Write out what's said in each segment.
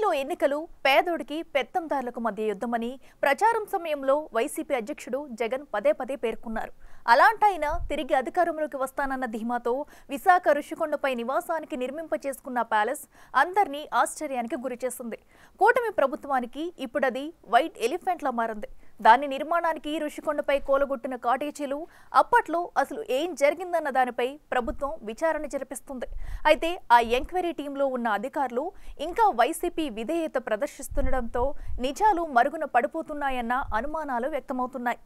ఏపీలో ఎన్నికలు పేదోడికి పెత్తందారులకు మధ్య యుద్ధమని ప్రచారం సమయంలో వైసీపీ అధ్యక్షుడు జగన్ పదే పదే పేర్కొన్నారు. అలాంటైన తిరిగి అధికారంలోకి వస్తానన్న ధీమాతో విశాఖ ఋషికొండపై నివాసానికి నిర్మింపచేసుకున్న ప్యాలెస్ అందర్నీ ఆశ్చర్యానికి గురిచేసింది. కూటమి ప్రభుత్వానికి ఇప్పుడది వైట్ ఎలిఫెంట్లా మారింది. దాని నిర్మాణానికి ఋషికొండపై కోలగొట్టిన కాటేజీలు అప్పట్లో అసలు ఏం జరిగిందన్న దానిపై ప్రభుత్వం విచారణ జరిపిస్తుంది. అయితే ఆ ఎంక్వైరీ టీంలో ఉన్న అధికారులు ఇంకా వైసీపీ విధేయత ప్రదర్శిస్తుండటంతో నిజాలు మరుగున పడిపోతున్నాయన్న అనుమానాలు వ్యక్తమవుతున్నాయి.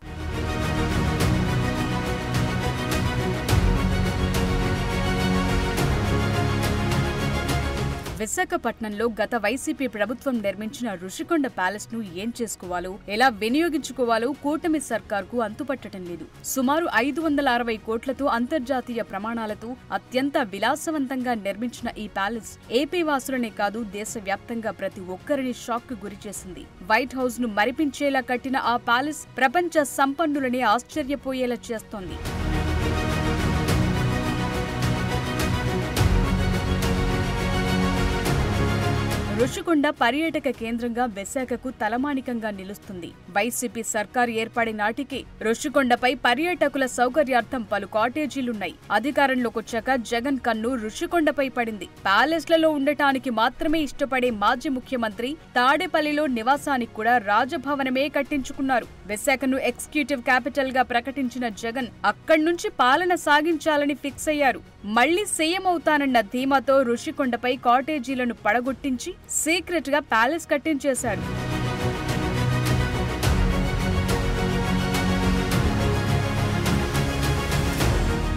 విశాఖపట్నంలో గత వైసీపీ ప్రభుత్వం నిర్మించిన ఋషికొండ ప్యాలెస్ ను ఏం చేసుకోవాలో, ఎలా వినియోగించుకోవాలో కూటమి సర్కార్కు అంతుపట్టడం లేదు. సుమారు 560 కోట్లతో అంతర్జాతీయ ప్రమాణాలతో అత్యంత విలాసవంతంగా నిర్మించిన ఈ ప్యాలెస్ ఏపీ వాసులనే కాదు దేశవ్యాప్తంగా ప్రతి ఒక్కరిని షాక్ కు గురిచేసింది. వైట్ హౌస్ ను మరిపించేలా కట్టిన ఆ ప్యాలెస్ ప్రపంచ సంపన్నులని ఆశ్చర్యపోయేలా చేస్తోంది. ఋషికొండ పర్యాటక కేంద్రంగా విశాఖకు తలమానికంగా నిలుస్తుంది. వైసీపీ సర్కారు ఏర్పడే నాటికి ఋషికొండపై పర్యాటకుల సౌకర్యార్థం పలు కాటేజీలున్నాయి. అధికారంలోకొచ్చాక జగన్ కన్ను ఋషికొండపై పడింది. ప్యాలెస్లలో ఉండటానికి మాత్రమే ఇష్టపడే మాజీ ముఖ్యమంత్రి తాడేపల్లిలో నివాసానికి కూడా రాజభవనమే కట్టించుకున్నారు. విశాఖను ఎగ్జిక్యూటివ్ క్యాపిటల్ గా ప్రకటించిన జగన్ అక్కడి నుంచి పాలన సాగించాలని ఫిక్స్ అయ్యారు. మళ్లీ సీఎం అవుతానన్న ధీమాతో ఋషికొండపై కాటేజీలను పడగొట్టించి సీక్రెట్ గా ప్యాలెస్ కట్టించేశారు.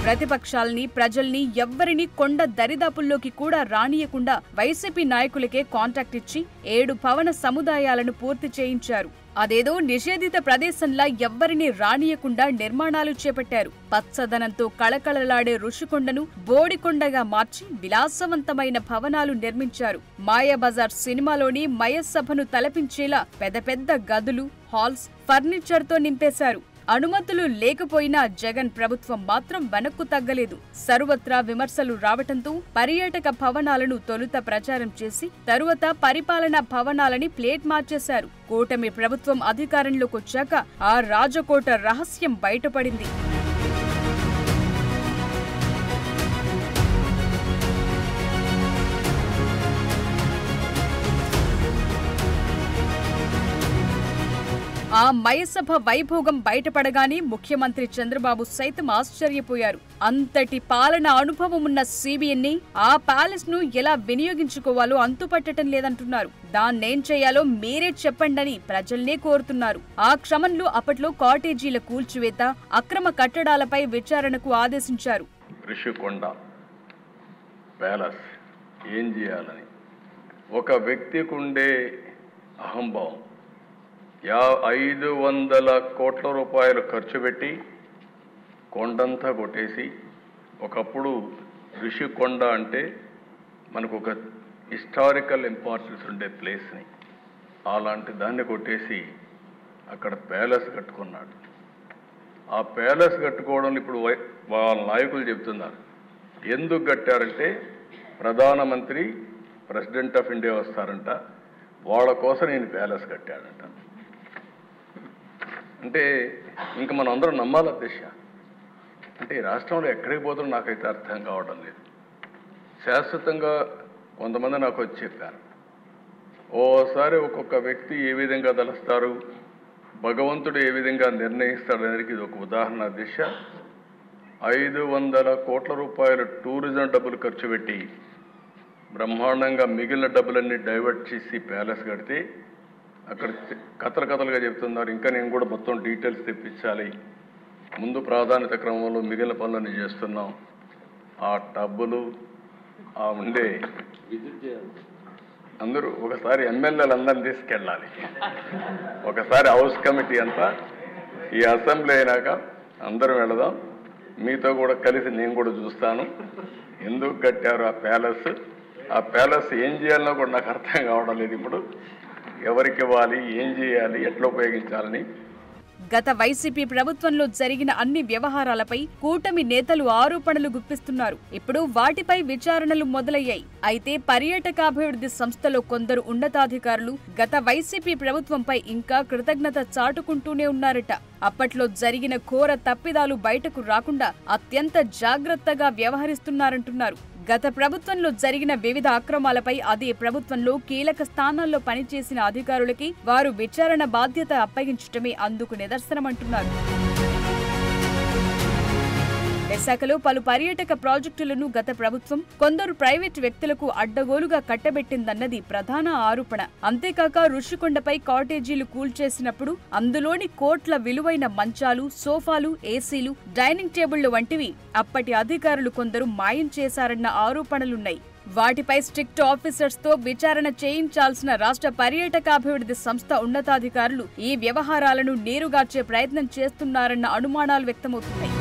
ప్రతిపక్షాల్ని, ప్రజల్ని ఎవ్వరినీ కొండ దరిదాపుల్లోకి కూడా రానియకుండా వైసీపీ నాయకులకే కాంట్రాక్ట్ ఇచ్చి 7 భవన సముదాయాలను పూర్తి చేయించారు. అదేదో నిషేధిత ప్రదేశంలా ఎవ్వరినీ రానియకుండా నిర్మాణాలు చేపట్టారు. పచ్చదనంతో కళకళలాడే ఋషికొండను బోడికొండగా మార్చి విలాసవంతమైన భవనాలు నిర్మించారు. మాయాబజార్ సినిమాలోని మయసభను తలపించేలా పెద్ద పెద్ద గదులు, హాల్స్, ఫర్నిచర్తో నింపేశారు. అనుమతులు లేకపోయినా జగన్ ప్రభుత్వం మాత్రం వెనక్కు తగ్గలేదు. సర్వత్రా విమర్శలు రావటంతో పర్యాటక భవనాలను తొలుత ప్రచారం చేసి తరువాత పరిపాలనా భవనాలని ప్లేట్ మార్చేశారు. కూటమి ప్రభుత్వం అధికారంలోకొచ్చాక ఆ రాజకోట రహస్యం బయటపడింది. ఆ మయసభ వైభోగం బయటపడగానే ముఖ్యమంత్రి చంద్రబాబు సైతం ఆశ్చర్యపోయారు. అంతటి పాలన అనుభవం ఉన్న సిబిఎన్ని ఆ ప్యాలెస్ ను ఎలా వినియోగించుకోవాలో అంతుపట్టడం లేదంటున్నారు. దాన్నేం చేయాలో మీరే చెప్పండని ప్రజల్నే కోరుతున్నారు. ఆ క్రమంలో అప్పట్లో కాటేజీల కూల్చివేత, అక్రమ కట్టడాలపై విచారణకు ఆదేశించారు. ఋషికొండ ప్యాలెస్ ఏం చేయాలని ఒక వ్యక్తికుండే అహంభావం 500 కోట్ల రూపాయలు ఖర్చు పెట్టి కొండంతా కొట్టేసి, ఒకప్పుడు ఋషికొండ అంటే మనకు ఒక హిస్టారికల్ ఇంపార్టెన్స్ ఉండే ప్లేస్ని, అలాంటి దాన్ని కొట్టేసి అక్కడ ప్యాలెస్ కట్టుకున్నాడు. ఆ ప్యాలెస్ కట్టుకోవడం ఇప్పుడు వాళ్ళ నాయకులు చెప్తున్నారు. ఎందుకు కట్టారంటే ప్రధానమంత్రి, ప్రెసిడెంట్ ఆఫ్ ఇండియా వస్తారంట, వాళ్ళ కోసం నేను ప్యాలెస్ కట్టాడంట. అంటే ఇంకా మనం అందరం నమ్మాలి దిశ. అంటే ఈ రాష్ట్రంలో ఎక్కడికి పోతుందో నాకైతే అర్థం కావడం లేదు. శాశ్వతంగా కొంతమంది నాకు వచ్చి చెప్పారు, ఓసారి ఒక్కొక్క వ్యక్తి ఏ విధంగా తలుస్తారు, భగవంతుడు ఏ విధంగా నిర్ణయిస్తాడు అనేది ఇది ఒక ఉదాహరణ దిశ. 500 కోట్ల రూపాయలు టూరిజం డబ్బులు ఖర్చు పెట్టి బ్రహ్మాండంగా మిగిలిన డబ్బులన్నీ డైవర్ట్ చేసి ప్యాలెస్ కడితే అక్కడ కథలుగా చెప్తున్నారు. ఇంకా నేను కూడా మొత్తం డీటెయిల్స్ తెప్పించాలి, ముందు ప్రాధాన్యత క్రమంలో మిగిలిన పనులన్నీ చేస్తున్నాం. ఆ డబ్బులు ఆ ఉండే అందరూ ఒకసారి ఎమ్మెల్యేలు అందరిని తీసుకెళ్ళాలి. ఒకసారి హౌస్ కమిటీ అంతా ఈ అసెంబ్లీ అయినాక అందరం వెళదాం, మీతో కూడా కలిసి నేను కూడా చూస్తాను ఎందుకు కట్టారు ఆ ప్యాలెస్ ఏం చేయాలనో కూడా నాకు అర్థం కావడం లేదు. ఇప్పుడు ఎవరికి ఇవ్వాలి, ఏం చేయాలి, ఎట్లా ఉపయోగించాలని గత వైసీపీ ప్రభుత్వంలో జరిగిన అన్ని వ్యవహారాలపై కూటమి నేతలు ఆరోపణలు గుప్పిస్తున్నారు. ఇప్పుడు వాటిపై విచారణలు మొదలయ్యాయి. అయితే పర్యాటకాభివృద్ధి సంస్థలో కొందరు ఉన్నతాధికారులు గత వైసీపీ ప్రభుత్వంపై ఇంకా కృతజ్ఞత చాటుకుంటూనే ఉన్నారట. అప్పట్లో జరిగిన ఘోర తప్పిదాలు బయటకు రాకుండా అత్యంత జాగ్రత్తగా వ్యవహరిస్తున్నారంటున్నారు. గత ప్రభుత్వంలో జరిగిన వివిధ అక్రమాలపై అదే ప్రభుత్వంలో కీలక స్థానాల్లో పనిచేసిన అధికారులకి వారు విచారణ బాధ్యత అప్పగించడమే అందుకు నిదర్శనమంటున్నారు. విశాఖలో పలు పర్యాటక ప్రాజెక్టులను గత ప్రభుత్వం కొందరు ప్రైవేట్ వ్యక్తులకు అడ్డగోలుగా కట్టబెట్టిందన్నది ప్రధాన ఆరోపణ. అంతేకాక రుషికొండపై కాటేజీలు కూల్చేసినప్పుడు అందులోని కోట్ల విలువైన మంచాలు, సోఫాలు, ఏసీలు, డైనింగ్ టేబుళ్లు వంటివి అప్పటి అధికారులు కొందరు మాయం చేశారన్న ఆరోపణలున్నాయి. వాటిపై స్ట్రిక్ట్ ఆఫీసర్స్ తో విచారణ చేయించాల్సిన రాష్ట్ర పర్యాటకాభివృద్ధి సంస్థ ఉన్నతాధికారులు ఈ వ్యవహారాలను నీరుగార్చే ప్రయత్నం చేస్తున్నారన్న అనుమానాలు వ్యక్తమవుతున్నాయి.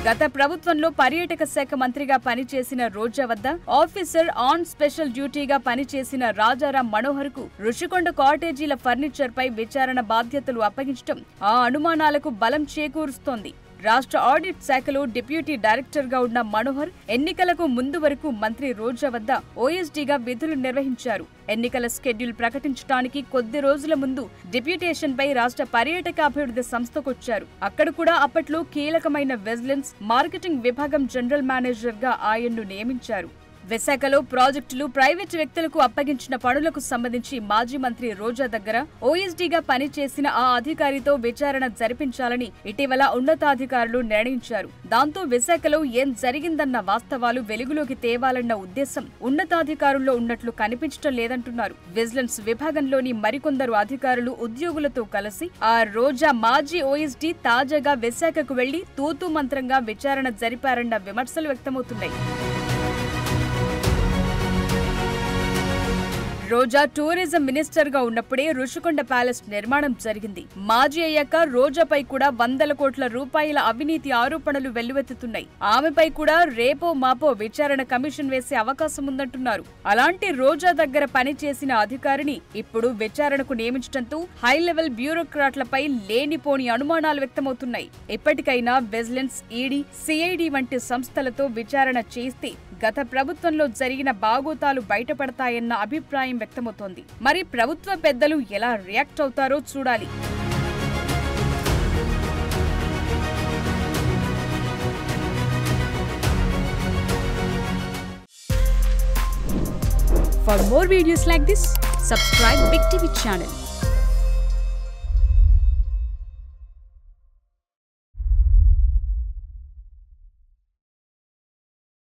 గత ప్రభుత్వంలో పర్యాటక శాఖ మంత్రిగా పనిచేసిన రోజా వద్ద ఆఫీసర్ ఆన్ స్పెషల్ డ్యూటీగా పనిచేసిన రాజారాం మనోహర్ కు రుషికొండ కాటేజీల ఫర్నిచర్ పై విచారణ బాధ్యతలు అప్పగించడం ఆ అనుమానాలకు బలం చేకూరుస్తోంది. రాష్ట్ర ఆడిట్ శాఖలో డిప్యూటీ డైరెక్టర్ గా ఉన్న మనోహర్ ఎన్నికలకు ముందు వరకు మంత్రి రోజా వద్ద ఓఎస్డీగా విధులు నిర్వహించారు. ఎన్నికల షెడ్యూల్ ప్రకటించడానికి కొద్ది రోజుల ముందు డిప్యూటేషన్ పై రాష్ట్ర పర్యాటకాభివృద్ధి సంస్థకొచ్చారు. అక్కడ కూడా అప్పట్లో కీలకమైన విజిలెన్స్, మార్కెటింగ్ విభాగం జనరల్ మేనేజర్ గా ఆయన్ను నియమించారు. విశాఖలో ప్రాజెక్టులు ప్రైవేట్ వ్యక్తులకు అప్పగించిన పనులకు సంబంధించి మాజీ మంత్రి రోజా దగ్గర ఓఎస్డీగా పనిచేసిన ఆ అధికారితో విచారణ జరిపించాలని ఇటీవల ఉన్నతాధికారులు నిర్ణయించారు. దాంతో విశాఖలో ఏం జరిగిందన్న వాస్తవాలు వెలుగులోకి తేవాలన్న ఉద్దేశం ఉన్నతాధికారుల్లో ఉన్నట్లు కనిపించడం లేదంటున్నారు. విజిలెన్స్ విభాగంలోని మరికొందరు అధికారులు ఉద్యోగులతో కలిసి ఆ రోజా మాజీ ఓఎస్డీ తాజాగా విశాఖకు వెళ్లి తూతూ మంత్రంగా విచారణ జరిపారన్న విమర్శలు వ్యక్తమవుతున్నాయి. రోజా టూరిజం మినిస్టర్ గా ఉన్నప్పుడే రుషికొండ ప్యాలెస్ నిర్మాణం జరిగింది. మాజీ అయ్యాక రోజాపై కూడా వందల కోట్ల రూపాయల అవినీతి ఆరోపణలు వెల్లువెత్తుతున్నాయి. ఆమెపై కూడా రేపో మాపో విచారణ కమిషన్ వేసే అవకాశం ఉందంటున్నారు. అలాంటి రోజా దగ్గర పనిచేసిన అధికారిని ఇప్పుడు విచారణకు నియమించడంతో హై లెవెల్ బ్యూరోక్రాట్లపై లేనిపోని అనుమానాలు వ్యక్తమవుతున్నాయి. ఇప్పటికైనా విజిలెన్స్, ఈడీ, సిఐడి వంటి సంస్థలతో విచారణ చేస్తే గత ప్రభుత్వంలో జరిగిన బాగోతాలు బయటపడతాయన్న అభిప్రాయం వ్యక్తమవుతోంది. మరి ప్రభుత్వ పెద్దలు ఎలా రియాక్ట్ అవుతారో చూడాలి. For more videos like this, subscribe Big TV channel.